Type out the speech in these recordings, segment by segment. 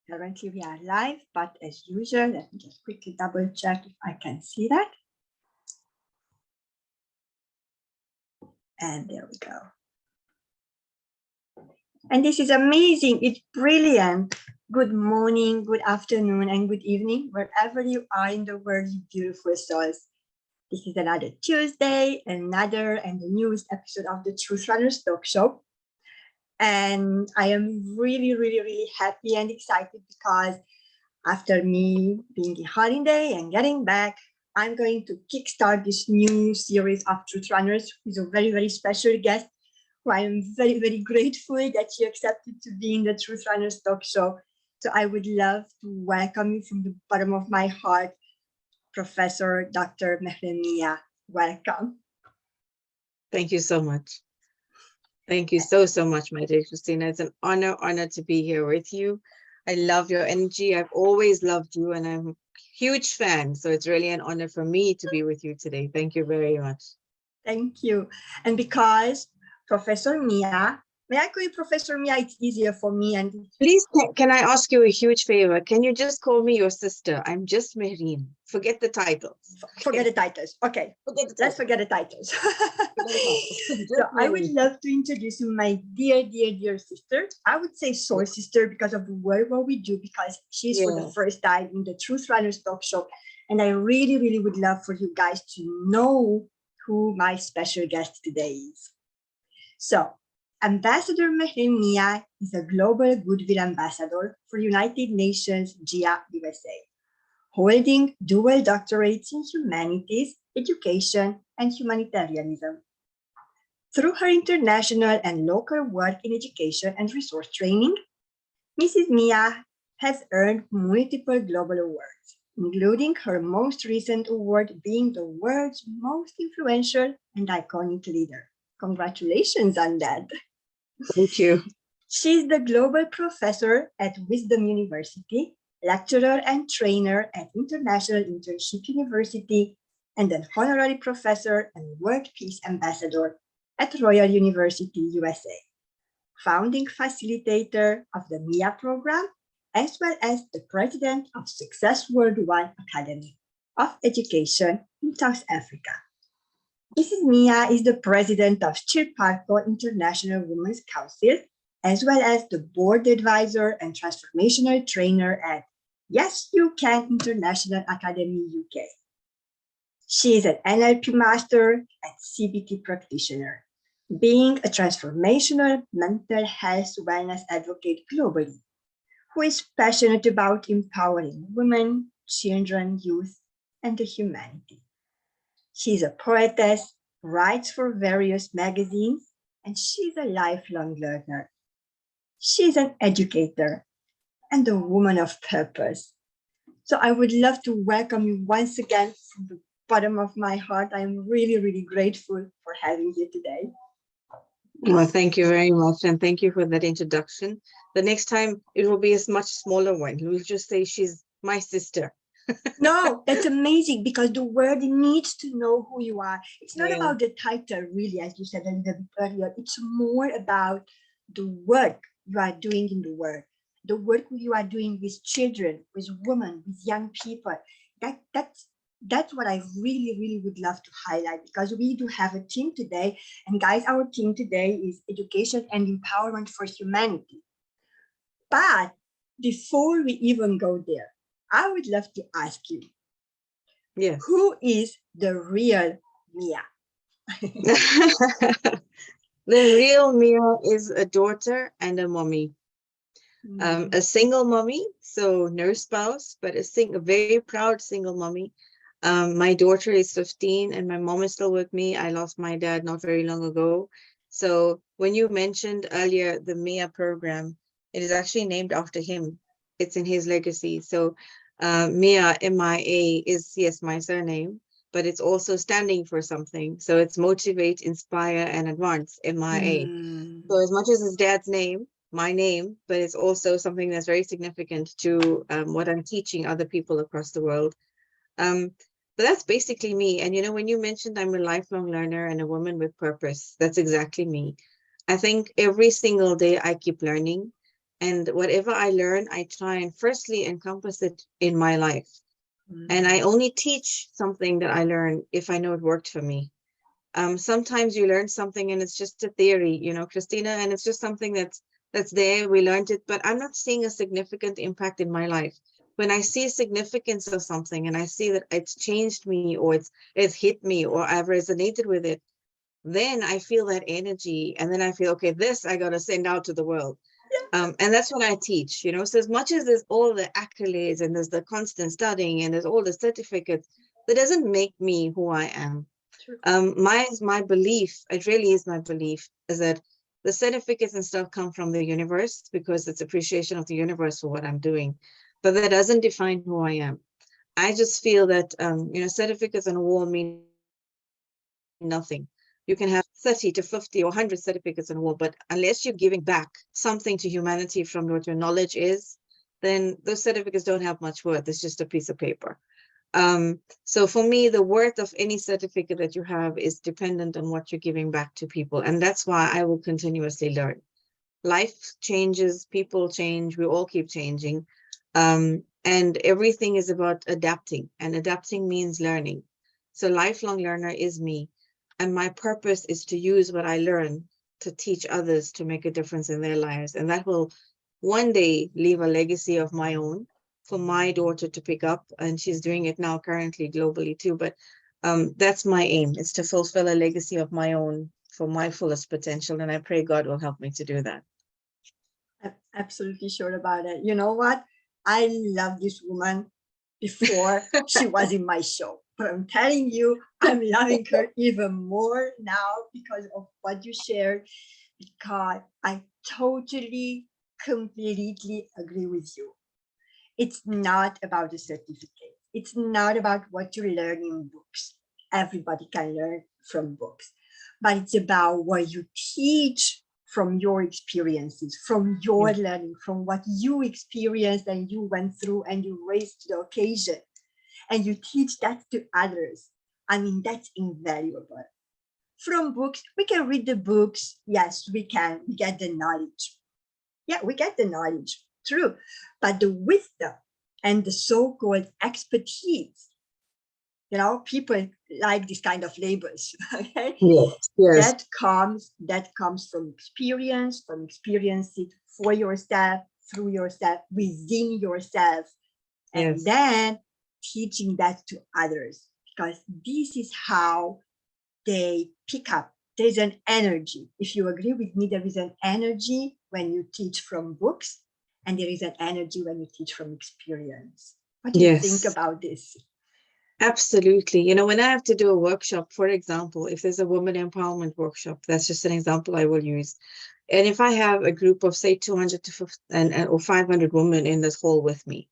Currently we are live, but as usual, let me just quickly double check if I can see that. And there we go. And this is amazing. It's brilliant. Good morning, good afternoon, and good evening, wherever you are in the world, you beautiful souls. This is another Tuesday, another and the newest episode of the Truth Runners Talk Show. And I am really happy and excited because after me being the holiday and getting back, I'm going to kickstart this new series of Truth Runners with a very special guest who I am very grateful that she accepted to be in the Truth Runners Talk Show. So I would love to welcome you from the bottom of my heart, Professor Dr. Mehreen Mia. Welcome. Thank you so much. Thank you so much, my dear Christina. It's an honor to be here with you. I love your energy. I've always loved you and I'm a huge fan. So it's really an honor for me to be with you today. Thank you very much. Thank you. And because Professor Mia, may I call you Professor Mia? It's easier for me. And please, can I ask you a huge favor? Can you just call me your sister? I'm just Mehreen. Forget the titles. Forget the titles. Okay. Let's forget the titles. So I would love to introduce you my dear sister. I would say soul sister because of the work what we do, because she's for the first time in the Truth Runners Talk Show. And I really would love for you guys to know who my special guest today is. So Ambassador Mehreen Mia is a Global Goodwill Ambassador for United Nations GIA USA, holding dual doctorates in humanities, education, and humanitarianism. Through her international and local work in education and resource training, Mrs. Mia has earned multiple global awards, including her most recent award being the world's most influential and iconic leader. Congratulations on that. Thank you. She's the global professor at Wisdom University, lecturer and trainer at International Internship University, and an honorary professor and World Peace Ambassador at Royal University, USA, founding facilitator of the MIA program, as well as the president of Success Worldwide Academy of Education in South Africa. Mrs. Mia is the president of Chirparco International Women's Council, as well as the board advisor and transformational trainer at Yes You Can International Academy UK. She is an NLP master and CBT practitioner, being a transformational mental health wellness advocate globally, who is passionate about empowering women, children, youth, and the humanity. She's a poetess, writes for various magazines, and she's a lifelong learner. She's an educator and a woman of purpose. So I would love to welcome you once again from the bottom of my heart. I am really grateful for having you today. Well, thank you very much. And thank you for that introduction. The next time it will be a much smaller one. We'll just say she's my sister. No, that's amazing because the world needs to know who you are. It's not about the title, really, as you said a little bit earlier. It's more about the work you are doing in the world, the work you are doing with children, with women, with young people. That's what I really would love to highlight, because we do have a team today. And guys, our team today is Education and Empowerment for Humanity. But before we even go there, I would love to ask you, who is the real Mia? The real Mia is a daughter and a mommy. A single mommy, so no spouse, but a very proud single mommy. My daughter is 15 and my mom is still with me. I lost my dad not very long ago. So when you mentioned earlier the MIA program, it is actually named after him. It's in his legacy. So Mia, M-I-A, is, yes, my surname, but it's also standing for something. So it's motivate, inspire, and advance, M-I-A. So as much as his dad's name, my name, but it's also something that's very significant to what I'm teaching other people across the world. But that's basically me. And, you know, when you mentioned I'm a lifelong learner and a woman with purpose, that's exactly me. I think every single day I keep learning. And whatever I learn, I try and firstly encompass it in my life. And I only teach something that I learn if I know it worked for me. Sometimes you learn something and it's just a theory, you know, Christina, and it's just something that's there. We learned it, but I'm not seeing a significant impact in my life. When I see significance of something and I see that it's changed me or it's hit me or I've resonated with it, then I feel that energy. And then I feel, okay, this I got to send out to the world. And that's what I teach, you know. So as much as there's all the accolades and there's the constant studying and there's all the certificates, that doesn't make me who I am. True. My belief, it really is my belief, is that the certificates and stuff come from the universe because it's appreciation of the universe for what I'm doing. But that doesn't define who I am. I just feel that, you know, certificates on a wall mean nothing. You can have 30 to 50 or 100 certificates on a wall, but unless you're giving back something to humanity from what your knowledge is, then those certificates don't have much worth. It's just a piece of paper. So for me, the worth of any certificate that you have is dependent on what you're giving back to people. And that's why I will continuously learn. Life changes, people change, we all keep changing. And everything is about adapting, and adapting means learning. So lifelong learner is me. And my purpose is to use what I learn to teach others to make a difference in their lives. And that will one day leave a legacy of my own for my daughter to pick up. And she's doing it now currently globally too. But that's my aim, is to fulfill a legacy of my own for my fullest potential. And I pray God will help me to do that. I'm absolutely sure about it. You know what? I love this woman before she was in my show. But I'm telling you, I'm loving her even more now because of what you shared, because I totally, completely agree with you. It's not about the certificate. It's not about what you learn in books. Everybody can learn from books, but it's about what you teach from your experiences, from your learning, from what you experienced and you went through and you raised to the occasion, and you teach that to others. I mean, that's invaluable. From books, we can read the books. Yes, we can. We get the knowledge. Yeah, we get the knowledge. True. But the wisdom and the so-called expertise, you know, people like this kind of labels. Okay? Yes. That comes from experience it for yourself, through yourself, within yourself, and then teaching that to others, because this is how they pick up. There's an energy. If you agree with me, there is an energy when you teach from books, and there is an energy when you teach from experience. What do you think about this? Absolutely. You know, when I have to do a workshop, for example, if there's a woman empowerment workshop, that's just an example I will use. And if I have a group of, say, 200 to 50, or 500 women in this hall with me,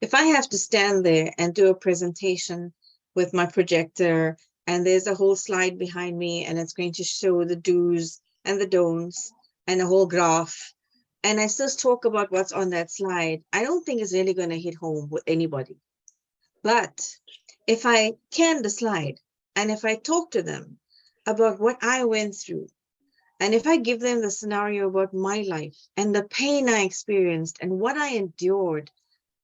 if I have to stand there and do a presentation with my projector, and there's a whole slide behind me, and it's going to show the do's and the don'ts and a whole graph, and I still talk about what's on that slide, I don't think it's really going to hit home with anybody. But if I can the slide, and if I talk to them about what I went through, and if I give them the scenario about my life and the pain I experienced and what I endured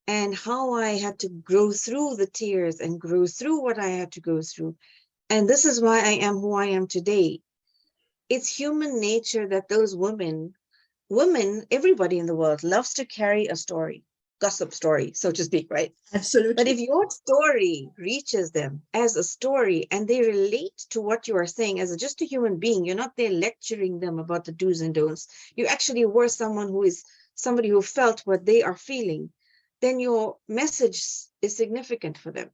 and how I had to grow through the tears and grow through what I had to go through, and this is why I am who I am today. It's human nature that those women, everybody in the world loves to carry a story, gossip story, so to speak, right? Absolutely. But if your story reaches them as a story and they relate to what you are saying as just a human being, you're not there lecturing them about the do's and don'ts. You actually were somebody who felt what they are feeling, then your message is significant for them.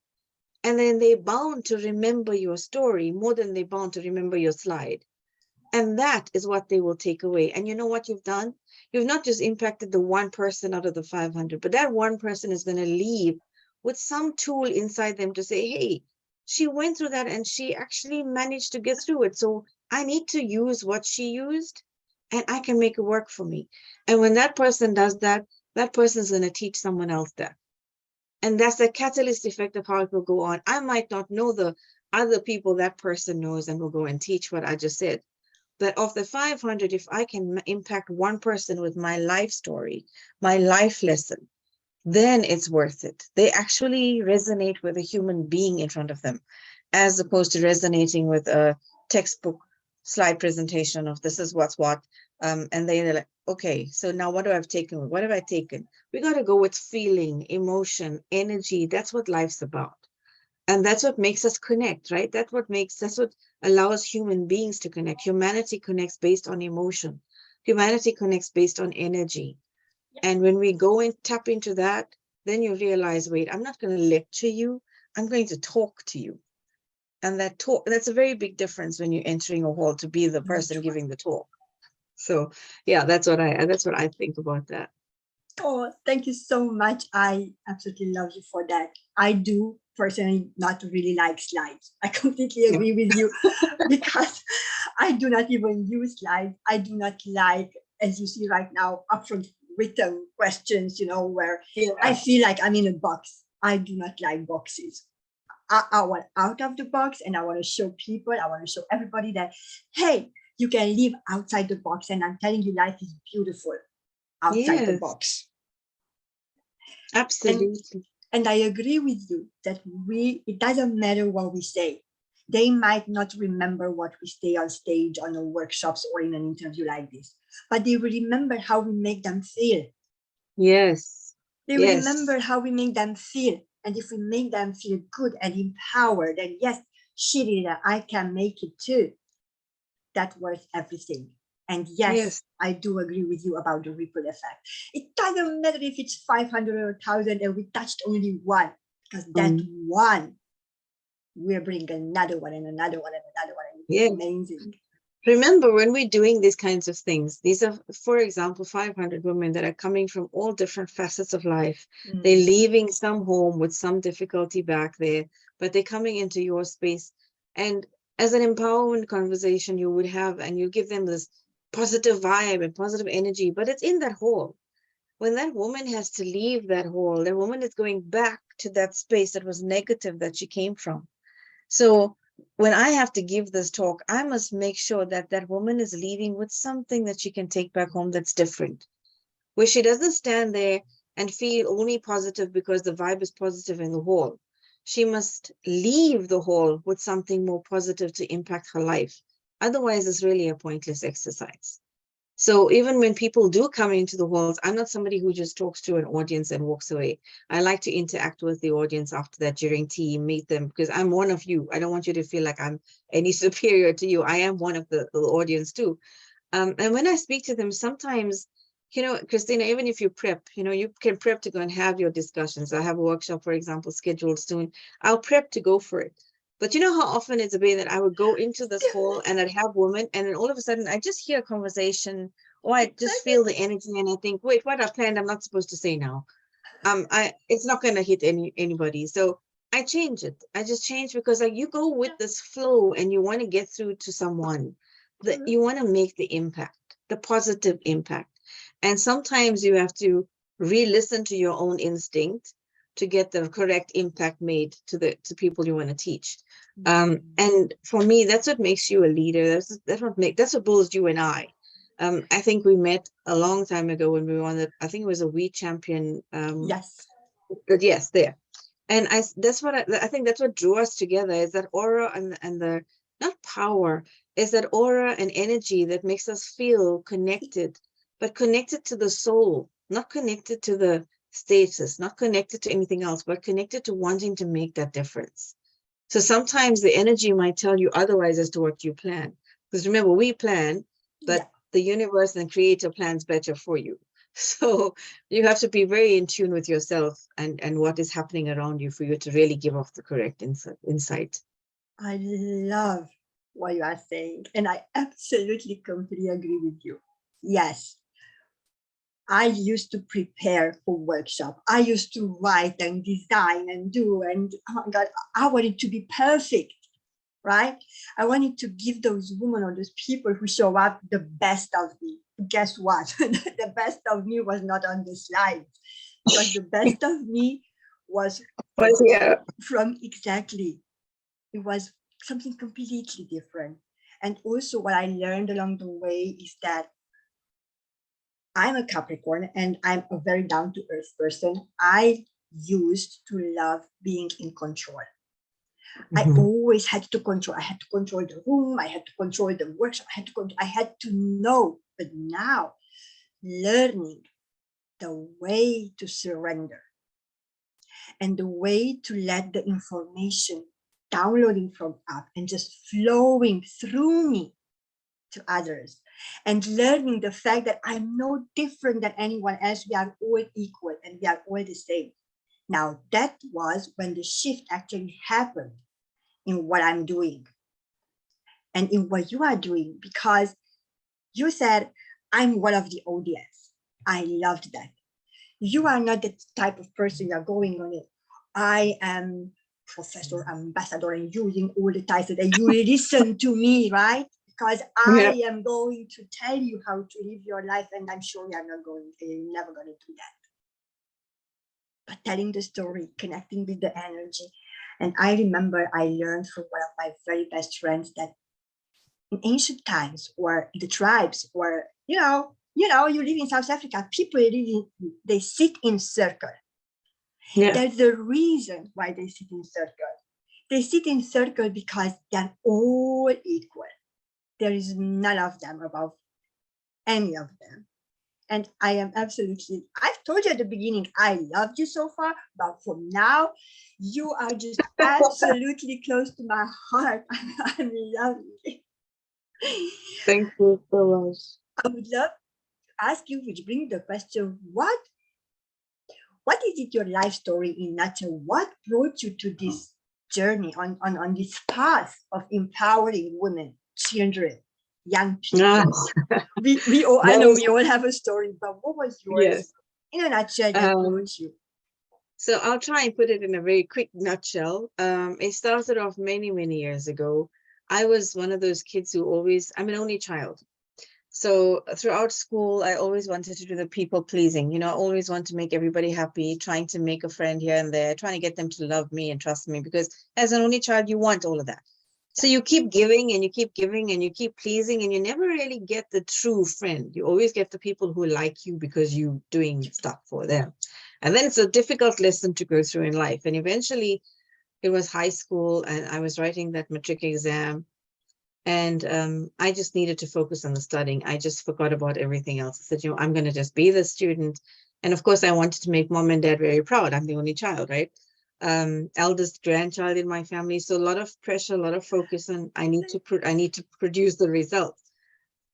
And then they're bound to remember your story more than they're bound to remember your slide. And that is what they will take away. And you know what you've done? You've not just impacted the one person out of the 500, but that one person is going to leave with some tool inside them to say, hey, she went through that and she actually managed to get through it. So I need to use what she used and I can make it work for me. And when that person does that, that person is going to teach someone else that. And that's the catalyst effect of how it will go on. I might not know the other people that person knows and will go and teach what I just said. But of the 500, if I can impact one person with my life story, my life lesson, then it's worth it. They actually resonate with a human being in front of them, as opposed to resonating with a textbook slide presentation of this is what's what. And they're like, okay, so now what do I have taken? What have I taken? We got to go with feeling, emotion, energy. That's what life's about. And that's what makes us connect, right? That's what allows human beings to connect. Humanity connects based on emotion. Humanity connects based on energy. And when we go and tap into that, then you realize, wait, I'm not going to lecture you. I'm going to talk to you. And that's a very big difference when you're entering a hall to be the person giving the talk. So yeah, that's what I think about that. Oh, thank you so much. I absolutely love you for that. I do personally not really like slides. I completely agree with you because I do not even use slides. I do not like, as you see right now, upfront written questions, where I feel like I'm in a box. I do not like boxes. I want out of the box, and I want to show people, I want to show everybody that, hey, you can live outside the box. And I'm telling you, life is beautiful outside the box. Absolutely. And I agree with you that it doesn't matter what we say. They might not remember what we say on stage, on our workshops, or in an interview like this, but they will remember how we make them feel. Yes. They will remember how we make them feel. And if we make them feel good and empowered, and yes, she did it, I can make it too. That's worth everything. And yes, I do agree with you about the ripple effect. It doesn't matter if it's 500 or 1,000 and we touched only one, because that one will bring another one and another one and another one. And it's amazing. Remember, when we're doing these kinds of things, these are, for example, 500 women that are coming from all different facets of life. They're leaving some home with some difficulty back there, but they're coming into your space. And as an empowerment conversation you would have, and you give them this positive vibe and positive energy, but it's in that hall. When that woman has to leave that hall, that woman is going back to that space that was negative that she came from. So when I have to give this talk, I must make sure that that woman is leaving with something that she can take back home that's different, where she doesn't stand there and feel only positive because the vibe is positive in the hall. She must leave the hall with something more positive to impact her life. Otherwise, it's really a pointless exercise. So even when people do come into the halls, I'm not somebody who just talks to an audience and walks away. I like to interact with the audience after that during tea, meet them, because I'm one of you. I don't want you to feel like I'm any superior to you. I am one of the audience too. And when I speak to them, sometimes, Christina, even if you prep, you can prep to go and have your discussions. I have a workshop, for example, scheduled soon. I'll prep to go for it. But you know how often it's been that I would go into this hall and I'd have women, and then all of a sudden I just hear a conversation, or I just feel the energy, and I think, wait, what I planned, I'm not supposed to say now. It's not going to hit anybody. So I change it. I just change, because you go with this flow and you want to get through to someone, that you want to make the impact, the positive impact. And sometimes you have to re-listen to your own instinct to get the correct impact made to people you want to teach. And for me, that's what makes you a leader. That's what builds you and I. I think we met a long time ago when we won I think it was a We Champion. Yes, there. And I think that's what drew us together, is that aura and the, not power, is that aura and energy that makes us feel connected, but connected to the soul, not connected to the status, not connected to anything else, but connected to wanting to make that difference. So sometimes the energy might tell you otherwise as to what you plan. Because remember, we plan, but the universe and creator plans better for you. So you have to be very in tune with yourself and what is happening around you for you to really give off the correct insight. I love what you are saying, and I absolutely completely agree with you. Yes. I used to prepare for workshop. I used to write and design and do, and oh my God, I wanted to be perfect, right? I wanted to give those women or those people who show up the best of me. Guess what? The best of me was not on the slides, because the best of me was from exactly. It was something completely different. And also what I learned along the way is that I'm a Capricorn and I'm a very down-to-earth person. I used to love being in control. I always had to control. I had to control the room. I had to control the workshop. I had to know. But now, learning the way to surrender and the way to let the information downloading from up and just flowing through me to others, and learning the fact that I'm no different than anyone else. We are all equal and we are all the same. Now, that was when the shift actually happened in what I'm doing and in what you are doing, because you said, I'm one of the audience. I loved that. You are not the type of person you're going on it. I am Professor, Ambassador, and using all the titles that you listen to me, right? Because I am going to tell you how to live your life, and I'm sure you're never going to do that. But telling the story, connecting with the energy. And I remember I learned from one of my very best friends that in ancient times, or the tribes, or you live in South Africa, people they sit in circle. Yeah. There's a reason why they sit in circle. They sit in circle because they're all equal. There is none of them above any of them. And I am absolutely, I've told you at the beginning, I loved you so far, but from now, you are just absolutely close to my heart. I'm loving it. Thank you so much. I would love to ask you, which brings the question, what is it, your life story in nutshell? What brought you to this journey on this path of empowering women, children, young people? I know we all have a story, but what was yours in a nutshell that brought you? So I'll try and put it in a very quick nutshell. It started off many, many years ago. I was one of those kids who I'm an only child. So throughout school, I always wanted to do the people pleasing. I always want to make everybody happy, trying to make a friend here and there, trying to get them to love me and trust me, because as an only child, you want all of that. So you keep giving and you keep giving and you keep pleasing, and you never really get the true friend. You always get the people who like you because you're doing stuff for them. And then it's a difficult lesson to go through in life. And eventually it was high school and I was writing that matric exam. And I just needed to focus on the studying. I just forgot about everything else. I said, I'm going to just be the student. And of course, I wanted to make mom and dad very proud. I'm the only child, right? Eldest grandchild in my family. So a lot of pressure, a lot of focus, and I need to produce the results.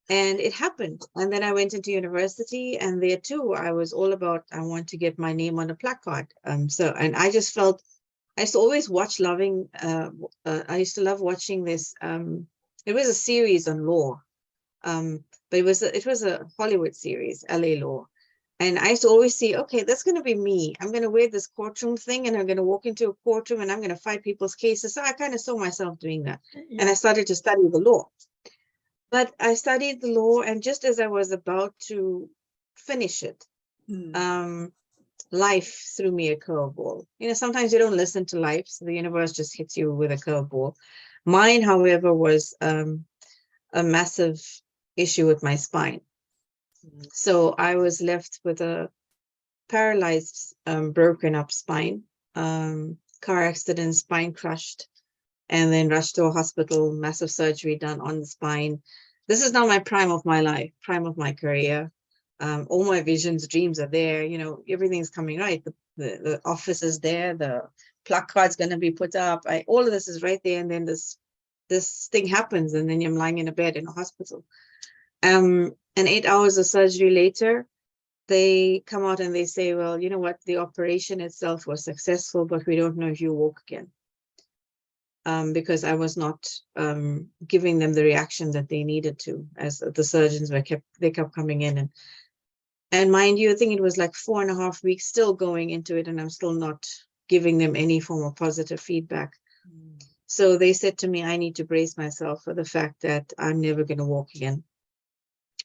And it happened. And then I went into university, and there too, I was all about, I want to get my name on a placard. And I just felt, I used to always watch I used to love watching this. It was a series on law, but it was a Hollywood series, LA Law. And I used to always see, okay, that's going to be me. I'm going to wear this courtroom thing and I'm going to walk into a courtroom and I'm going to fight people's cases. So I kind of saw myself doing that. Yeah. And I started to study the law. But I studied the law, and just as I was about to finish it, life threw me a curveball. Sometimes you don't listen to life, so the universe just hits you with a curveball. Mine, however, was a massive issue with my spine. So I was left with a paralyzed, broken up spine, car accident, spine crushed, and then rushed to a hospital, massive surgery done on the spine. This is now my prime of my life, prime of my career. All my visions, dreams are there. Everything's coming right. The office is there. The placard's going to be put up. All of this is right there. And then this thing happens, and then I'm lying in a bed in a hospital. And 8 hours of surgery later, they come out and they say, well, you know what? The operation itself was successful, but we don't know if you walk again. Because I was not giving them the reaction that they needed to, as the surgeons kept coming in. And mind you, I think it was like 4.5 weeks still going into it, and I'm still not giving them any form of positive feedback. So they said to me, I need to brace myself for the fact that I'm never going to walk again.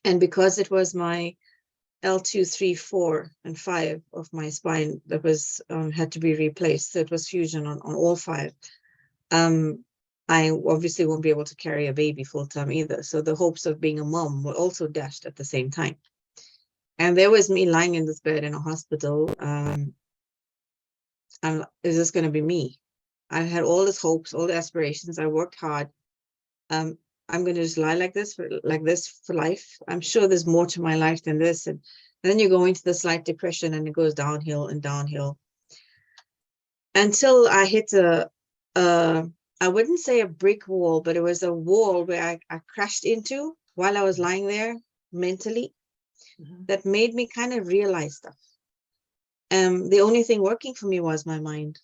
And because it was my L2, 3, 4, and 5 of my spine that was had to be replaced, so it was fusion on all 5. I obviously won't be able to carry a baby full time either. So the hopes of being a mom were also dashed at the same time. And there was me lying in this bed in a hospital. Is this going to be me? I had all these hopes, all the aspirations. I worked hard. I'm going to just lie like this for life. I'm sure there's more to my life than this. And then you go into the slight depression and it goes downhill and downhill until I hit I wouldn't say a brick wall, but it was a wall where I crashed into while I was lying there mentally. That made me kind of realize stuff. The only thing working for me was my mind.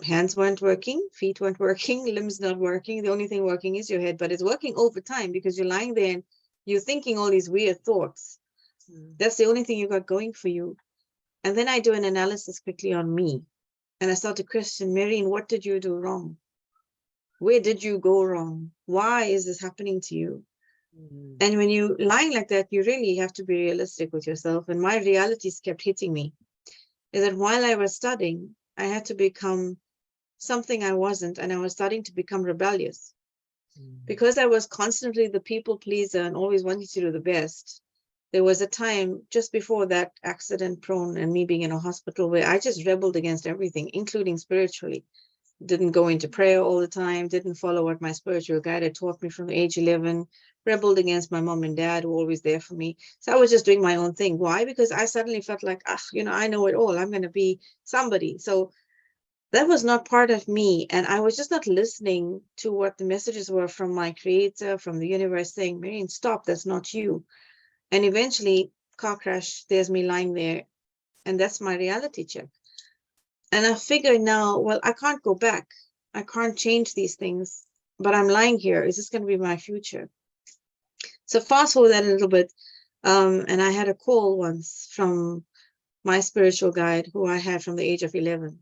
Hands weren't working, feet weren't working, limbs not working. The only thing working is your head, but it's working over time because you're lying there and you're thinking all these weird thoughts. That's the only thing you got going for you. And then I do an analysis quickly on me. And I start to question, Mehreen, what did you do wrong? Where did you go wrong? Why is this happening to you? And when you lying like that, you really have to be realistic with yourself. And my realities kept hitting me. Is that while I was studying, I had to become something I wasn't, and I was starting to become rebellious. Because I was constantly the people pleaser and always wanting to do the best. There was a time just before that accident prone and me being in a hospital where I just rebelled against everything, including spiritually. Didn't go into prayer all the time, didn't follow what my spiritual guide had taught me from age 11, rebelled against my mom and dad who were always there for me. So I was just doing my own thing. Why? Because I suddenly felt like, I know it all. I'm going to be somebody. So that was not part of me. And I was just not listening to what the messages were from my creator, from the universe saying, Mehreen, stop, that's not you. And eventually, car crash, there's me lying there. And that's my reality check. And I figure now, well, I can't go back. I can't change these things, but I'm lying here. Is this going to be my future? So fast forward that a little bit. And I had a call once from my spiritual guide who I had from the age of 11.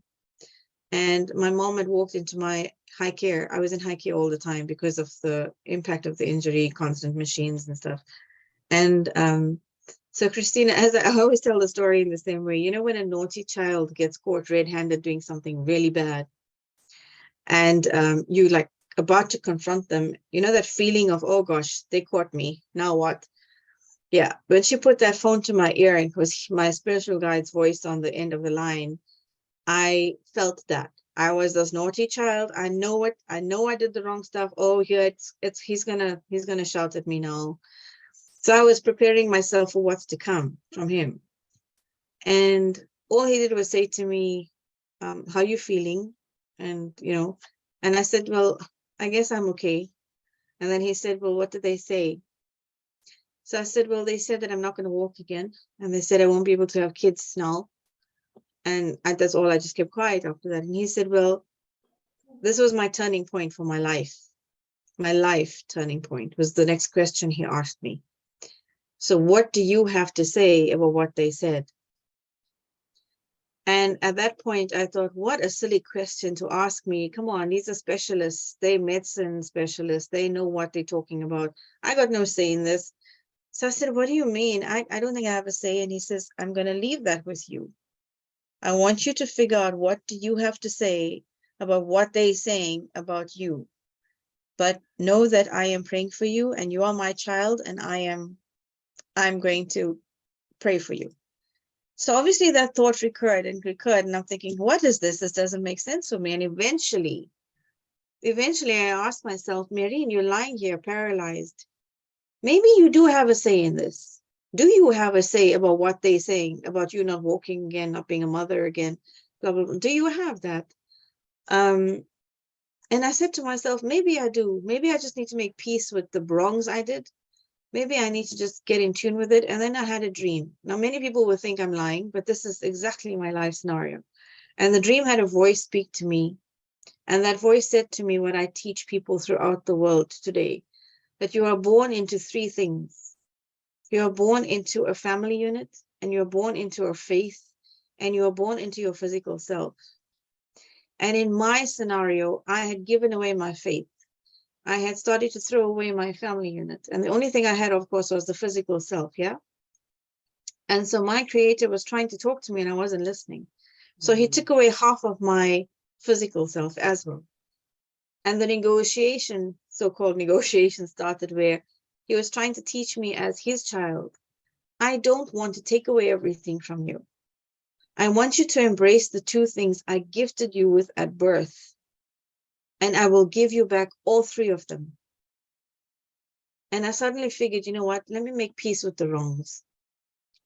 And my mom had walked into my high care. I was in high care all the time because of the impact of the injury, constant machines and stuff. And so Christina, as I always tell the story in the same way, you know, when a naughty child gets caught red-handed doing something really bad and you like about to confront them, you know, that feeling of, oh gosh, they caught me, now what? Yeah, when she put that phone to my ear and it was my spiritual guide's voice on the end of the line, I felt that. I was this naughty child. I know it. I know I did the wrong stuff. Oh, here he's gonna shout at me now. So I was preparing myself for what's to come from him. And all he did was say to me, how you feeling? And, you know, and I said, well, I guess I'm okay. And then he said, well, what did they say? So I said, well, they said that I'm not going to walk again. And they said I won't be able to have kids now. And that's all. I just kept quiet after that. And he said, well, this was my turning point for my life. My life turning point was the next question he asked me. So what do you have to say about what they said? And at that point, I thought, what a silly question to ask me. Come on, these are specialists. They're medicine specialists. They know what they're talking about. I got no say in this. So I said, what do you mean? I don't think I have a say. And he says, I'm going to leave that with you. I want you to figure out what do you have to say about what they're saying about you. But know that I am praying for you and you are my child and I'm going to pray for you. So obviously that thought recurred and I'm thinking, what is this? This doesn't make sense for me. And eventually I asked myself, Mehreen, you're lying here paralyzed. Maybe you do have a say in this. Do you have a say about what they're saying about you not walking again, not being a mother again, blah, blah, blah. Do you have that? And I said to myself, maybe I do. Maybe I just need to make peace with the wrongs I did. Maybe I need to just get in tune with it. And then I had a dream. Now, many people will think I'm lying, but this is exactly my life scenario. And the dream had a voice speak to me. And that voice said to me what I teach people throughout the world today, that you are born into three things. You are born into a family unit, and you are born into a faith, and you are born into your physical self. And in my scenario, I had given away my faith. I had started to throw away my family unit. And the only thing I had, of course, was the physical self, yeah? And so my creator was trying to talk to me and I wasn't listening. So he took away half of my physical self as well. And the negotiation, so-called negotiation, started where he was trying to teach me as his child, I don't want to take away everything from you. I want you to embrace the two things I gifted you with at birth, and I will give you back all three of them. And I suddenly figured, you know what? Let me make peace with the wrongs.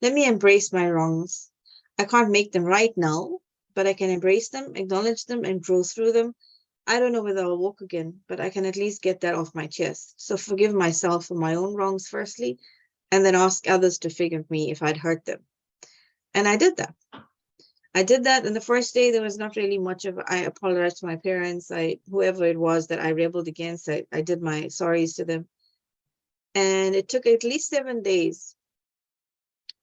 Let me embrace my wrongs. I can't make them right now, but I can embrace them, acknowledge them, and grow through them. I don't know whether I'll walk again, but I can at least get that off my chest. So forgive myself for my own wrongs firstly, and then ask others to forgive me if I'd hurt them. And I did that. And the first day, there was not really much of, I apologized to my parents, whoever it was that I rebelled against, I did my sorries to them. And it took at least 7 days.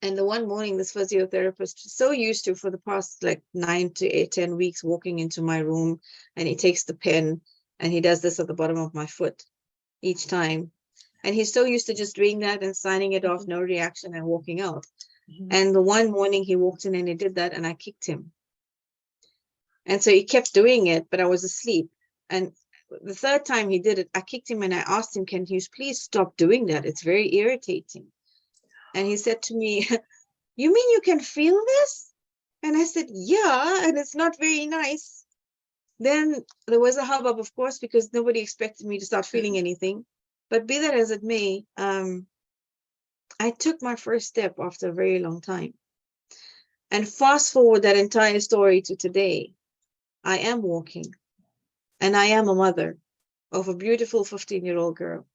And the one morning, this physiotherapist, so used to for the past like 9 to 10 weeks, walking into my room, and he takes the pen and he does this at the bottom of my foot each time. And he's so used to just doing that and signing it off, no reaction, and walking out. And the one morning he walked in and he did that, and I kicked him. And so he kept doing it, but I was asleep. And the third time he did it, I kicked him and I asked him, can you please stop doing that? It's very irritating. And he said to me, you mean you can feel this? And I said, yeah, and it's not very nice. Then there was a hubbub, of course, because nobody expected me to start feeling anything. But be that as it may, I took my first step after a very long time. And fast forward that entire story to today, I am walking, and I am a mother of a beautiful 15-year-old girl.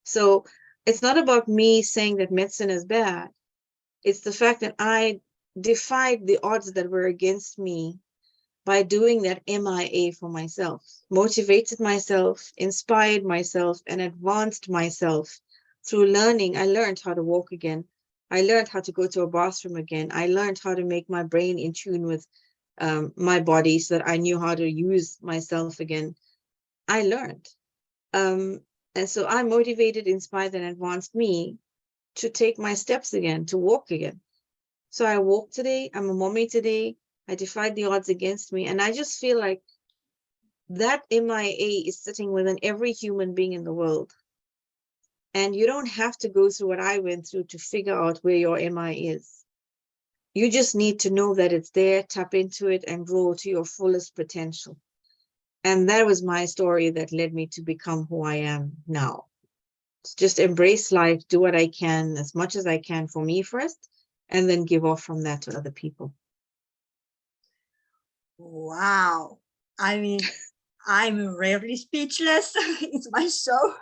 So it's not about me saying that medicine is bad. It's the fact that I defied the odds that were against me by doing that MIA for myself, motivated myself, inspired myself, and advanced myself through learning. I learned how to walk again. I learned how to go to a bathroom again. I learned how to make my brain in tune with my body so that I knew how to use myself again. I learned. And so I motivated, inspired, and advanced me to take my steps again, to walk again. So I walk today. I'm a mommy today. I defied the odds against me. And I just feel like that MIA is sitting within every human being in the world. And you don't have to go through what I went through to figure out where your MIA is. You just need to know that it's there, tap into it, and grow to your fullest potential. And that was my story that led me to become who I am now. Just embrace life, do what I can, as much as I can for me first, and then give off from that to other people. Wow. I mean, I'm rarely speechless. It's my show.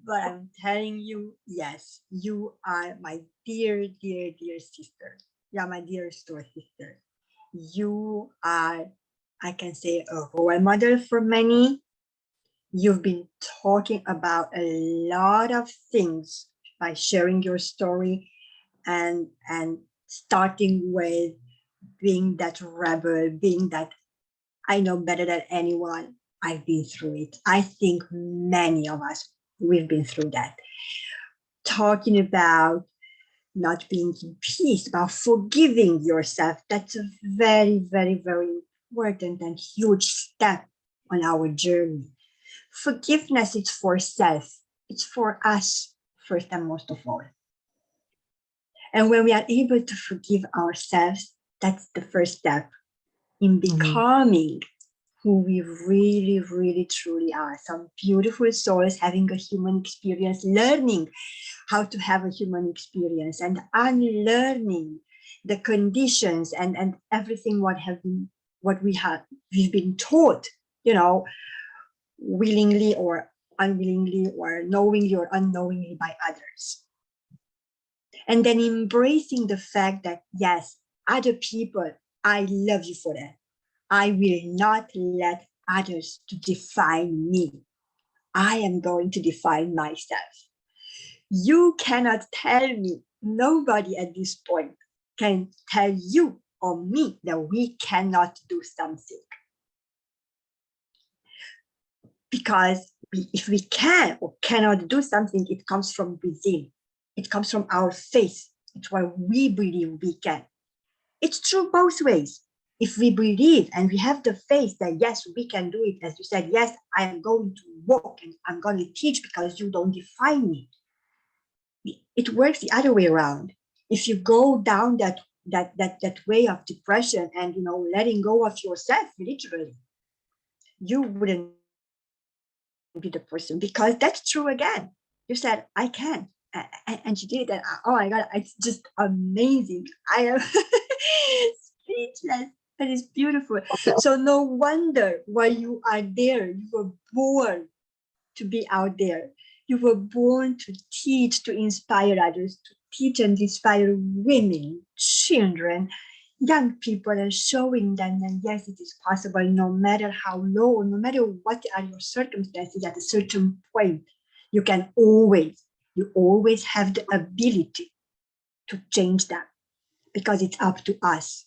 But I'm telling you, yes, you are my dear, dear, dear sister. You are my dear store sister. You are, I can say, a role model for many. You've been talking about a lot of things by sharing your story and starting with being that rebel, being that I know better than anyone. I've been through it. I think many of us, we've been through that. Talking about not being in peace, about forgiving yourself. That's a very, very, very important and huge step on our journey. Forgiveness is for self. It's for us first and most of all. And when we are able to forgive ourselves, that's the first step in becoming who we really, really, truly are. Some beautiful souls having a human experience, learning how to have a human experience and unlearning the conditions and everything we've been taught, willingly or unwillingly or knowingly or unknowingly by others. And then embracing the fact that, yes, other people, I love you for that. I will not let others to define me. I am going to define myself. You cannot tell me, nobody at this point can tell you or me that we cannot do something. Because if we can or cannot do something, it comes from within. It comes from our faith. It's what we believe we can. It's true both ways. if we believe and we have the faith that yes, we can do it, as you said, yes, I am going to walk and I'm going to teach because you don't define me. It works the other way around. If you go down that way of depression and letting go of yourself, literally, you wouldn't be the person, because that's true again. You said, I can, and you did it, and oh my God, it's just amazing. I am speechless. That is beautiful. So no wonder why you are there. You were born to be out there. You were born to teach, to inspire others, to teach and inspire women, children, young people, and showing them that yes, it is possible, no matter how low, no matter what are your circumstances at a certain point, you always have the ability to change that, because it's up to us.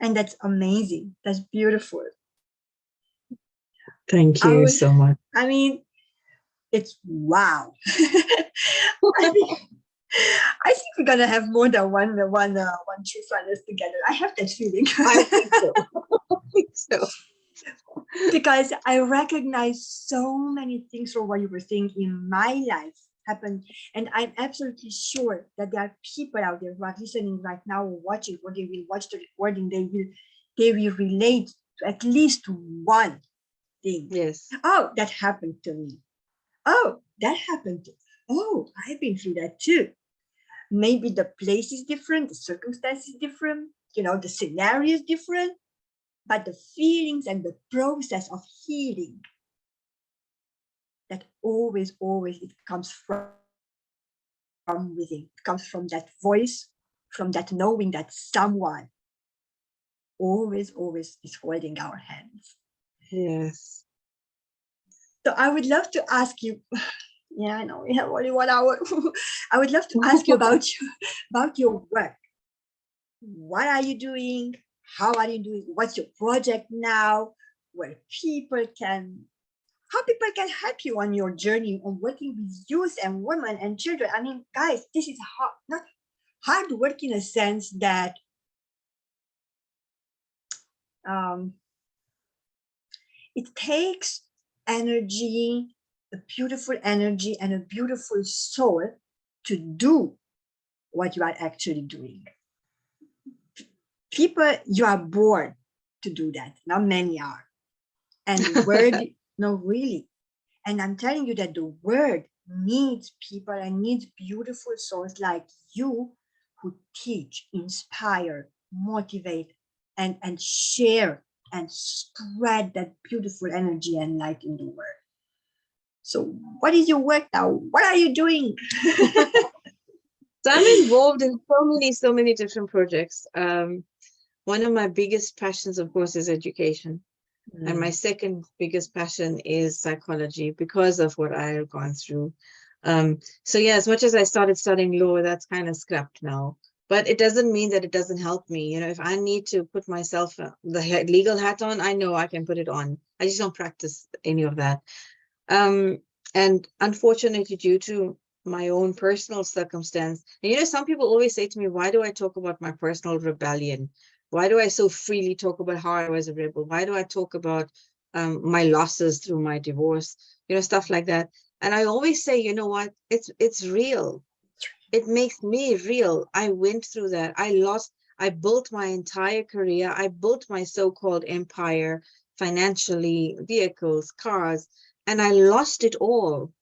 And that's amazing. That's beautiful. Thank you so much. I mean, it's wow. I think we're gonna have more than one true runners together. I have that feeling. I think so. I think so. Because I recognize so many things from what you were saying in my life happen, and I'm absolutely sure that there are people out there who are listening right now or watching, or they will watch the recording. They will relate to at least one thing. Yes. Oh, that happened to me. Oh, that happened to me. Oh, I've been through that too. Maybe the place is different, the circumstance is different, the scenario is different, but the feelings and the process of healing, that always it comes from within. It comes from that voice, from that knowing that someone always is holding our hands. Yes. So I would love to ask you, yeah, I know we have only 1 hour. I would love to ask you about your work. What are you doing? How are you doing? What's your project now? How people can help you on your journey on working with youth and women and children. I mean, guys, this is not hard work in a sense that it takes energy, a beautiful energy and a beautiful soul to do what you are actually doing. People, you are born to do that. Not many are. And the word, no, really. And I'm telling you that the world needs people and needs beautiful souls like you who teach, inspire, motivate, and share and spread that beautiful energy and light in the world. So what is your work now? What are you doing? So I'm involved in so many different projects. One of my biggest passions, of course, is education. And my second biggest passion is psychology, because of what I have gone through. So yeah, as much as I started studying law, that's kind of scrapped now. But it doesn't mean that it doesn't help me. If I need to put myself the legal hat on, I know I can put it on. I just don't practice any of that. And unfortunately, due to my own personal circumstance, and some people always say to me, why do I talk about my personal rebellion? Why do I so freely talk about how I was a rebel? Why do I talk about my losses through my divorce? Stuff like that. And I always say, you know what? It's real. It makes me real. I went through that. I built my entire career. I built my so-called empire financially, vehicles, cars, and I lost it all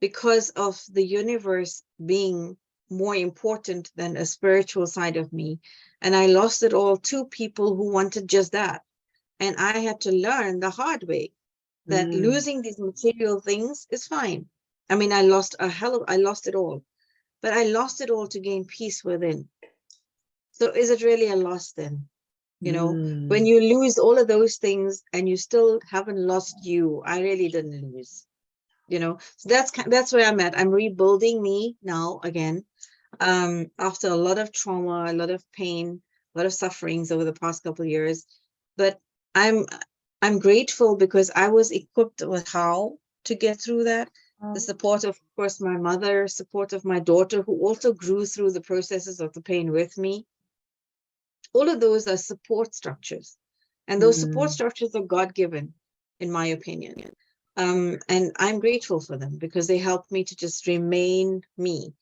because of the universe being more important than a spiritual side of me. And I lost it all to people who wanted just that. And I had to learn the hard way that losing these material things is fine. I mean, I lost it all, but I lost it all to gain peace within. So is it really a loss then? When you lose all of those things and you still haven't lost you, I really didn't lose. So that's where I'm at. I'm rebuilding me now again, after a lot of trauma, a lot of pain, a lot of sufferings over the past couple of years. But I'm grateful because I was equipped with how to get through that. The support of course, my mother, support of my daughter, who also grew through the processes of the pain with me. All of those are support structures. And those support structures are God-given, in my opinion. And I'm grateful for them because they help me to just remain me.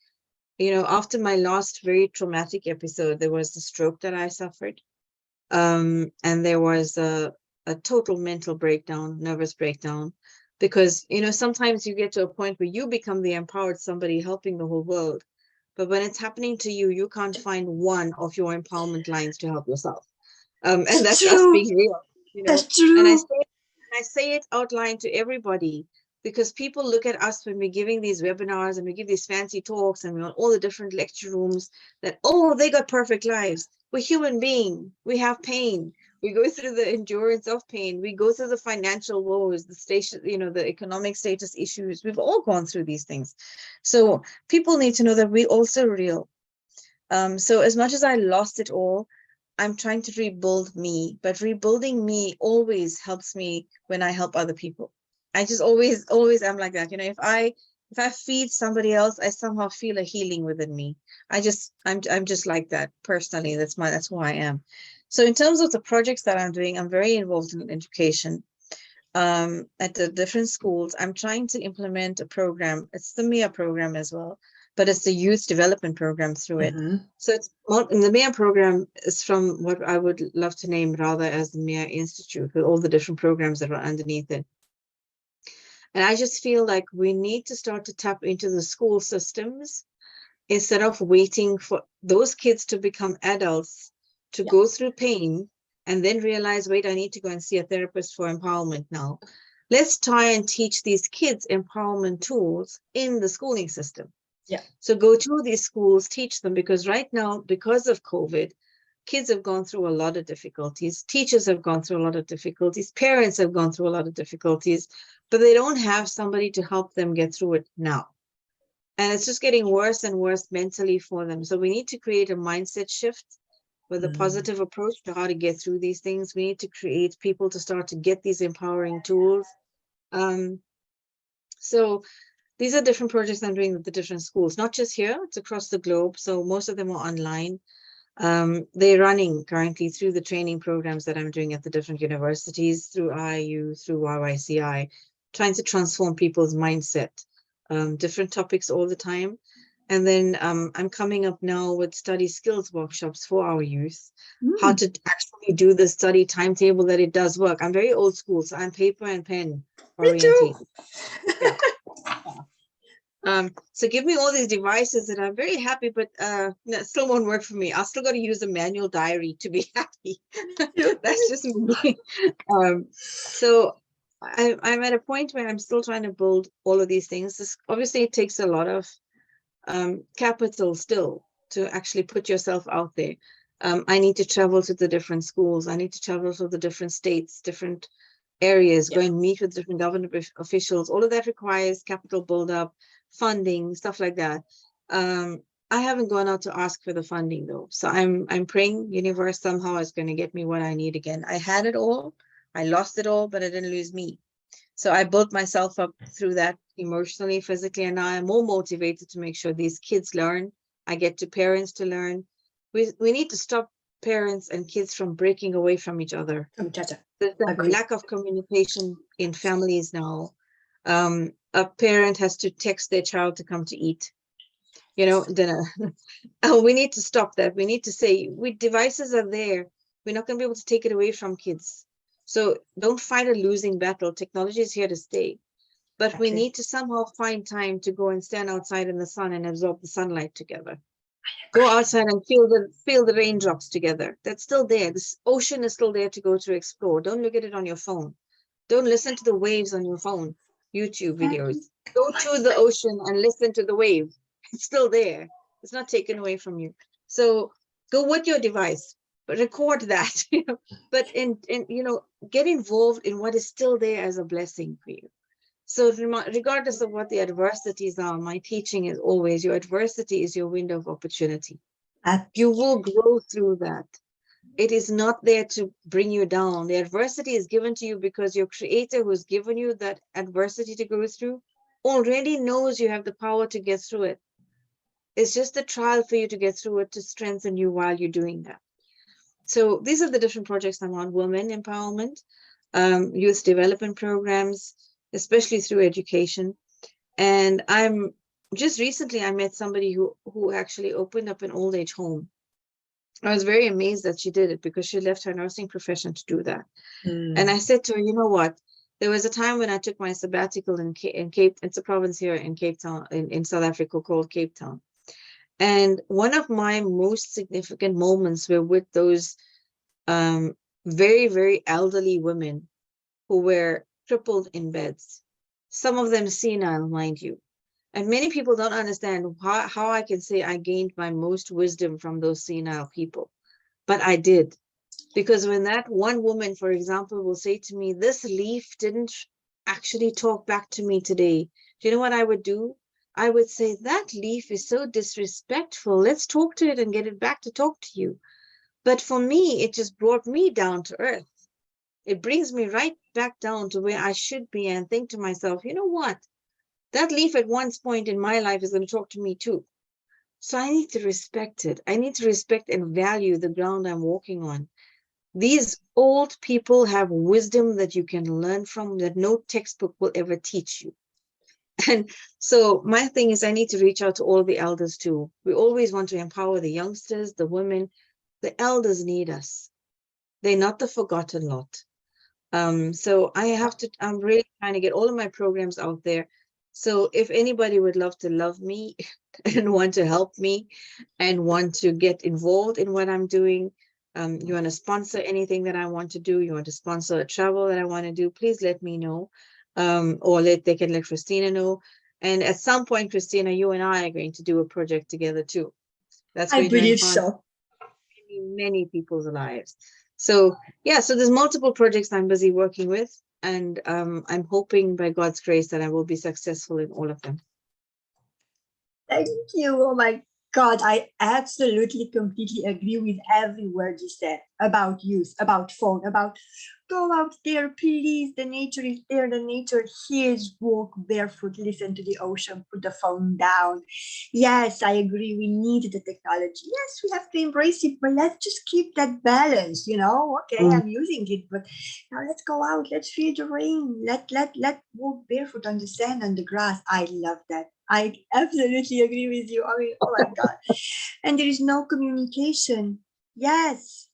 You know, after my last very traumatic episode, there was the stroke that I suffered. And there was a total mental breakdown, nervous breakdown, because, you know, sometimes you get to a point where you become the empowered somebody helping the whole world. But when it's happening to you, you can't find one of your empowerment lines to help yourself. And that's us True. being real, you know. That's true. And I say it out loud to everybody because people look at us when we're giving these webinars and we give these fancy talks and we're on all the different lecture rooms that, oh, they got perfect lives. We're human beings. We have pain. We go through the endurance of pain. We go through the financial woes, the station, you know, the economic status issues. We've all gone through these things. So people need to know that we're also real. So as much as I lost it all, I'm trying to rebuild me, but rebuilding me always helps me when I help other people. I just always am like that. You know, if I feed somebody else, I somehow feel a healing within me. I'm just like that personally. That's who I am. So in terms of the projects that I'm doing, I'm very involved in education. At the different schools, I'm trying to implement a program. It's the Mia program as well, but it's the youth development program through it. So it's the Mia program is from what I would love to name rather as the Mia Institute, with all the different programs that are underneath it. And I just feel like we need to start to tap into the school systems instead of waiting for those kids to become adults to go through pain and then realize, wait, I need to go and see a therapist for empowerment now. Let's try and teach these kids empowerment tools in the schooling system. Yeah. So go to these schools, teach them, because right now, because of COVID, kids have gone through a lot of difficulties. Teachers have gone through a lot of difficulties. Parents have gone through a lot of difficulties, but they don't have somebody to help them get through it now. And it's just getting worse and worse mentally for them. So we need to create a mindset shift with a positive approach to how to get through these things. We need to create people to start to get these empowering tools. So these are different projects I'm doing with the different schools, not just here, it's across the globe. So most of them are online. They're running currently through the training programs that I'm doing at the different universities, through IIU, through YYCI, trying to transform people's mindset, different topics all the time. And then I'm coming up now with study skills workshops for our youth, how to actually do the study timetable that it does work. I'm very old school, so I'm paper and pen orientated. Yeah. So give me all these devices and I'm very happy, but no, still won't work for me. I'll still got to use a manual diary to be happy. That's just me. So I'm at a point where I'm still trying to build all of these things. Obviously, it takes a lot of capital still to actually put yourself out there. I need to travel to the different schools. I need to travel to the different states, different areas, go and meet with different government officials. All of that requires capital buildup, funding, stuff like that. I haven't gone out to ask for the funding though. So I'm praying universe somehow is going to get me what I need again. I had it all, I lost it all, but I didn't lose me. So I built myself up through that emotionally, physically, and now I'm more motivated to make sure these kids learn. I get to parents to learn. We need to stop parents and kids from breaking away from each other. There's a lack of communication in families now. A parent has to text their child to come to eat, you know, dinner. We need to stop that. We need to say, devices are there. We're not going to be able to take it away from kids. So don't fight a losing battle. Technology is here to stay. But we need to somehow find time to go and stand outside in the sun and absorb the sunlight together. Go outside and feel the raindrops together. That's still there. This ocean is still there to go to explore. Don't look at it on your phone. Don't listen to the waves on your phone, YouTube videos. Go to the ocean and listen to the wave. It's still there. It's not taken away from you. So go with your device, but record that. But get involved in what is still there as a blessing for you. So regardless of what the adversities are, my teaching is always your adversity is your window of opportunity. You will grow through that. It is not there to bring you down. The adversity is given to you because your creator who's given you that adversity to go through already knows you have the power to get through it. It's just a trial for you to get through it, to strengthen you while you're doing that. So these are the different projects I'm on: women empowerment, youth development programs, especially through education. And I'm just recently I met somebody who actually opened up an old age home. I was very amazed that she did it because she left her nursing profession to do that. And I said to her, you know what? There was a time when I took my sabbatical in Cape, it's a province here in Cape Town, in South Africa called Cape Town. And one of my most significant moments were with those very, very elderly women who were crippled in beds, some of them senile, mind you. And many people don't understand how I can say I gained my most wisdom from those senile people. But I did. Because when that one woman, for example, will say to me, this leaf didn't actually talk back to me today, do you know what I would do? I would say, that leaf is so disrespectful. Let's talk to it and get it back to talk to you. But for me, it just brought me down to earth. It brings me right back down to where I should be and think to myself, you know what? That leaf at one point in my life is going to talk to me too. So I need to respect it. I need to respect and value the ground I'm walking on. These old people have wisdom that you can learn from that no textbook will ever teach you. And so my thing is I need to reach out to all the elders too. We always want to empower the youngsters, the women. The elders need us. They're not the forgotten lot. So I'm really trying to get all of my programs out there. So if anybody would love to love me and want to help me and want to get involved in what I'm doing, you want to sponsor anything that I want to do, you want to sponsor a travel that I want to do, please let me know. Or they can let Christina know. And at some point, Christina, you and I are going to do a project together too. That's I going to believe enhance so. many people's lives. So yeah, so there's multiple projects I'm busy working with, and I'm hoping by God's grace that I will be successful in all of them. Thank you. Oh my God, I absolutely, completely agree with every word you said about youth, about phone, about go out there, please. The nature is there. The nature hears. Walk barefoot, listen to the ocean, put the phone down. Yes, I agree. We need the technology. Yes, we have to embrace it, but let's just keep that balance. Okay, I'm using it, but now let's go out. Let's feel the rain. Let walk barefoot on the sand and the grass. I love that. I absolutely agree with you. I mean, oh my God. And there is no communication. Yes.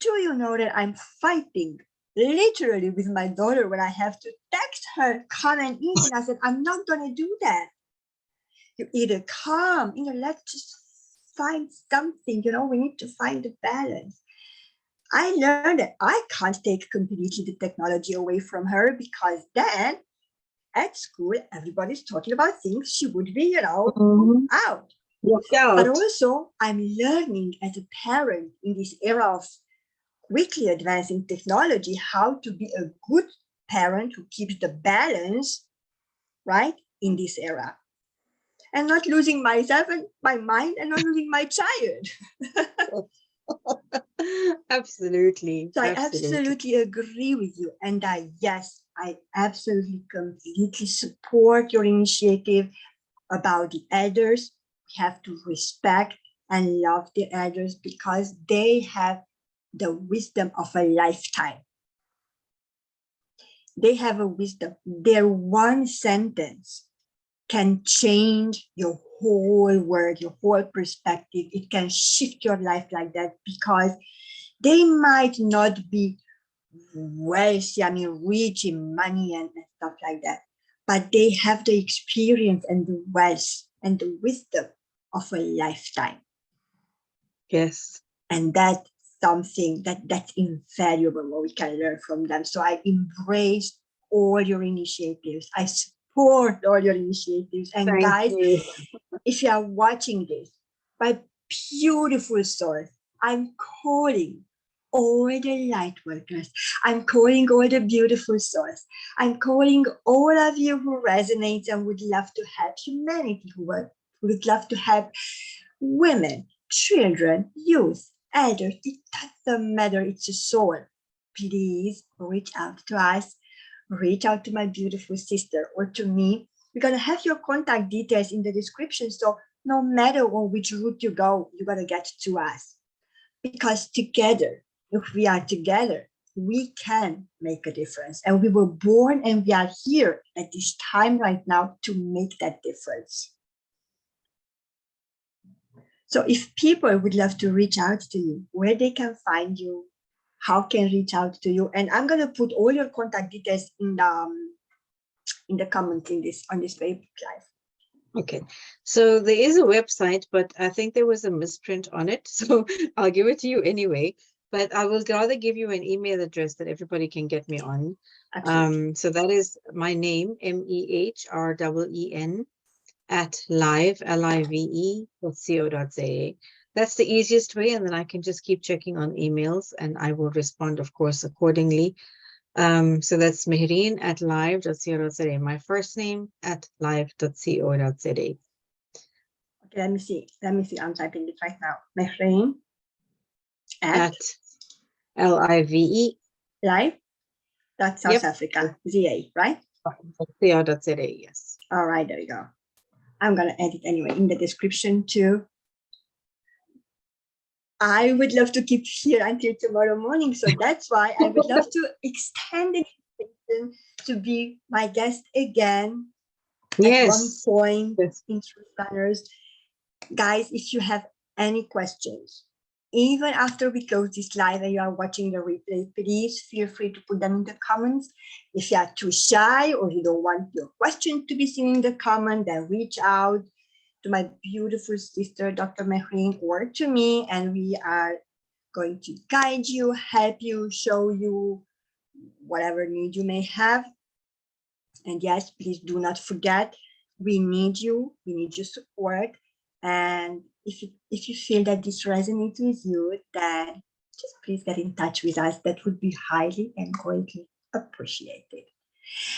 Do you know that I'm fighting literally with my daughter when I have to text her, come and eat? And I said, I'm not going to do that. You either come, let's just find something, we need to find a balance. I learned that I can't take completely the technology away from her because then at school, everybody's talking about things she would be, out. But also, I'm learning as a parent in this era of quickly advancing technology how to be a good parent who keeps the balance, right, in this era. And not losing myself and my mind and not losing my child. Absolutely. So I absolutely agree with you. And I absolutely completely support your initiative about the elders. We have to respect and love the elders because they have the wisdom of a lifetime. They have a wisdom. Their one sentence can change your whole world, your whole perspective. It can shift your life like that because they might not be wealthy, rich in money and stuff like that, but they have the experience and the wealth and the wisdom of a lifetime. Yes. And that's something that's invaluable what we can learn from them. So I embrace all your initiatives. I support all your initiatives. And Thank guys, you. if you are watching this, my beautiful souls, I'm calling all the light workers. I'm calling all the beautiful souls. I'm calling all of you who resonate and would love to help humanity, who would love to help women, children, youth, elders. It doesn't matter. It's a soul. Please reach out to us. Reach out to my beautiful sister or to me. We're going to have your contact details in the description. So no matter on which route you go, you're going to get to us. because together, if we are together, we can make a difference. And we were born and we are here at this time right now to make that difference. So if people would love to reach out to you, where they can find you, how can reach out to you, and I'm going to put all your contact details in the comments on this Facebook Live. Okay, so there is a website, but I think there was a misprint on it, so I'll give it to you anyway. But I will rather give you an email address that everybody can get me on. So that is my name, MEHREEN @live, live.co.za. That's the easiest way, and then I can just keep checking on emails, and I will respond, of course, accordingly. So that's Mehreen @live.co.za. My first name @live.co.za. Okay, let me see. I'm typing it right now. Mehreen at LIVE. Live. That's South Africa. ZA, right? .co.za, yes. All right, there you go. I'm going to add it anyway in the description too. I would love to keep here until tomorrow morning. So that's why I would love to extend the invitation to be my guest again. At one point in Truth Planners. Guys, if you have any questions, even after we close this live and you are watching the replay, please feel free to put them in the comments. If you are too shy or you don't want your question to be seen in the comment, then reach out to my beautiful sister, Dr. Mehreen, or to me, and we are going to guide you, help you, show you whatever need you may have. And yes, please do not forget, we need you. We need your support. And if you feel that this resonates with you, then just please get in touch with us. That would be highly and greatly appreciated.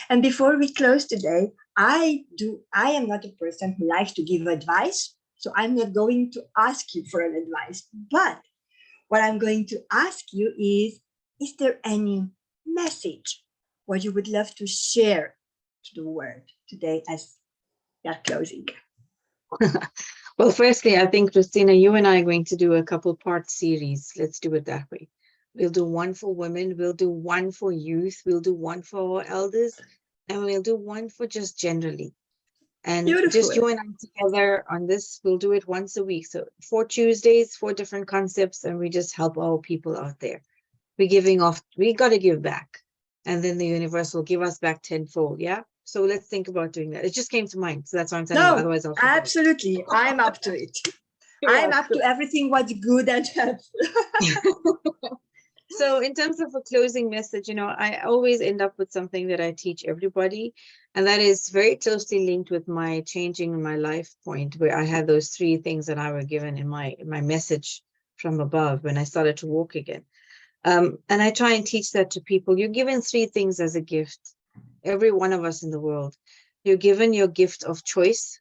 And before we close today, I am not a person who likes to give advice. So I'm not going to ask you for an advice. But what I'm going to ask you is there any message what you would love to share to the world today as we are closing? Well, firstly, I think, Christina, you and I are going to do a couple-part series. Let's do it that way. We'll do one for women, we'll do one for youth, we'll do one for our elders, and we'll do one for just generally. And beautiful. Just you and I together on this, we'll do it once a week. So 4 Tuesdays, 4 different concepts, and we just help our people out there. We're giving off, we got to give back. And then the universe will give us back tenfold, yeah? So let's think about doing that. It just came to mind. So that's why I'm telling you. Otherwise, I'll forget. Absolutely. I'm up to it. I'm up to everything what's good and helpful. So in terms of a closing message, I always end up with something that I teach everybody. And that is very closely linked with my changing my life point, where I had those 3 things that I were given in my message from above when I started to walk again. And I try and teach that to people. You're given 3 things as a gift. Every one of us in the world. You're given your gift of choice.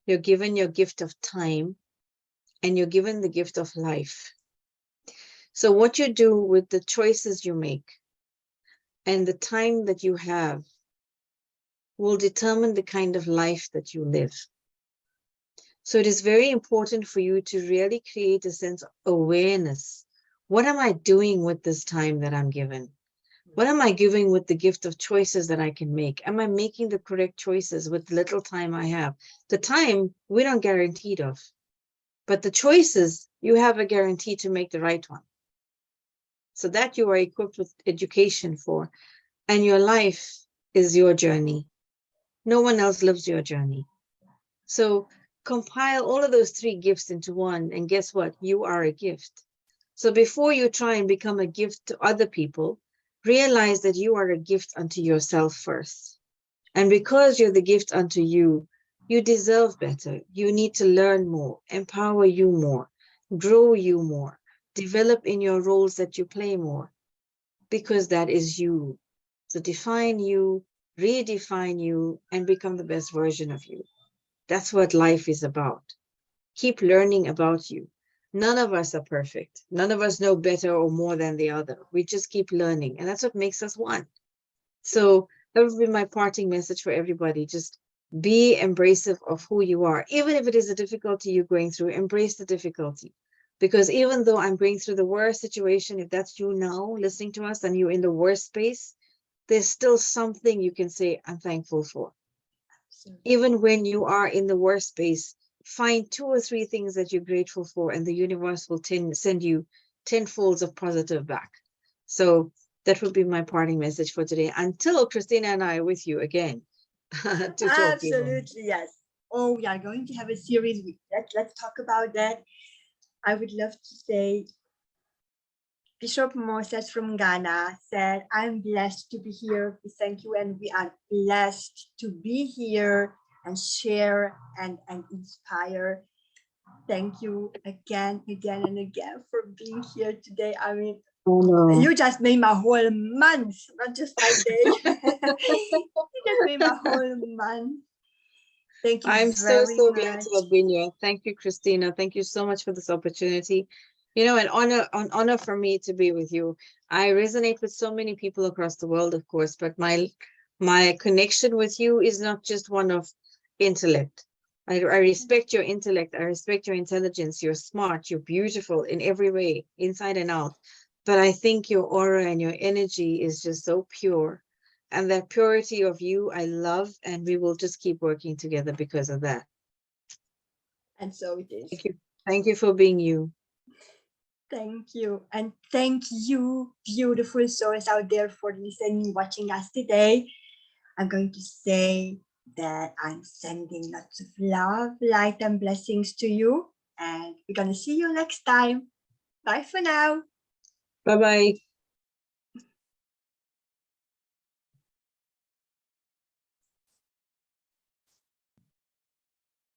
You're given your gift of time. And you're given the gift of life. So what you do with the choices you make and the time that you have will determine the kind of life that you live. So it is very important for you to really create a sense of awareness. What am I doing with this time that I'm given? What am I giving with the gift of choices that I can make? Am I making the correct choices with the little time I have? The time we don't guarantee it of, but the choices you have a guarantee to make the right one. So that you are equipped with education for, and your life is your journey. No one else lives your journey. So compile all of those 3 gifts into one, and guess what? You are a gift. So before you try and become a gift to other people, realize that you are a gift unto yourself first. And because you're the gift unto you, you deserve better. You need to learn more, empower you more, grow you more, develop in your roles that you play more, because that is you. So define you, redefine you, and become the best version of you. That's what life is about. Keep learning about you. None of us are perfect. None of us know better or more than the other. We just keep learning, and that's what makes us one. So that would be my parting message for everybody. Just be embracive of who you are. Even if it is a difficulty you're going through, embrace the difficulty. Because even though I'm going through the worst situation, if that's you now listening to us and you're in the worst space, there's still something you can say, I'm thankful for. Absolutely. Even when you are in the worst space, find 2 or 3 things that you're grateful for, and the universe will send you tenfolds of positive back. So that would be my parting message for today. Until Christina and I are with you again to talk even. Absolutely, yes. Oh, we are going to have a series. Let's talk about that. I would love to say, Bishop Moses from Ghana said, I'm blessed to be here. We thank you, and we are blessed to be here and share and inspire. Thank you again and again for being here today. I mean, you just made my whole month, not just my day. You just made my whole month. Thank you I'm very so glad much. to have been here. Thank you, Christina. Thank you so much for this opportunity. You know, an honor for me to be with you. I resonate with so many people across the world, of course, but my connection with you is not just one of intellect. I respect your intellect. I respect your intelligence. You're smart. You're beautiful in every way, inside and out. But I think your aura and your energy is just so pure. And that purity of you, I love, and we will just keep working together because of that. And so it is. Thank you. Thank you for being you. Thank you. And thank you, beautiful souls out there, for listening, watching us today. I'm going to say that I'm sending lots of love, light, and blessings to you. And we're going to see you next time. Bye for now. Bye-bye.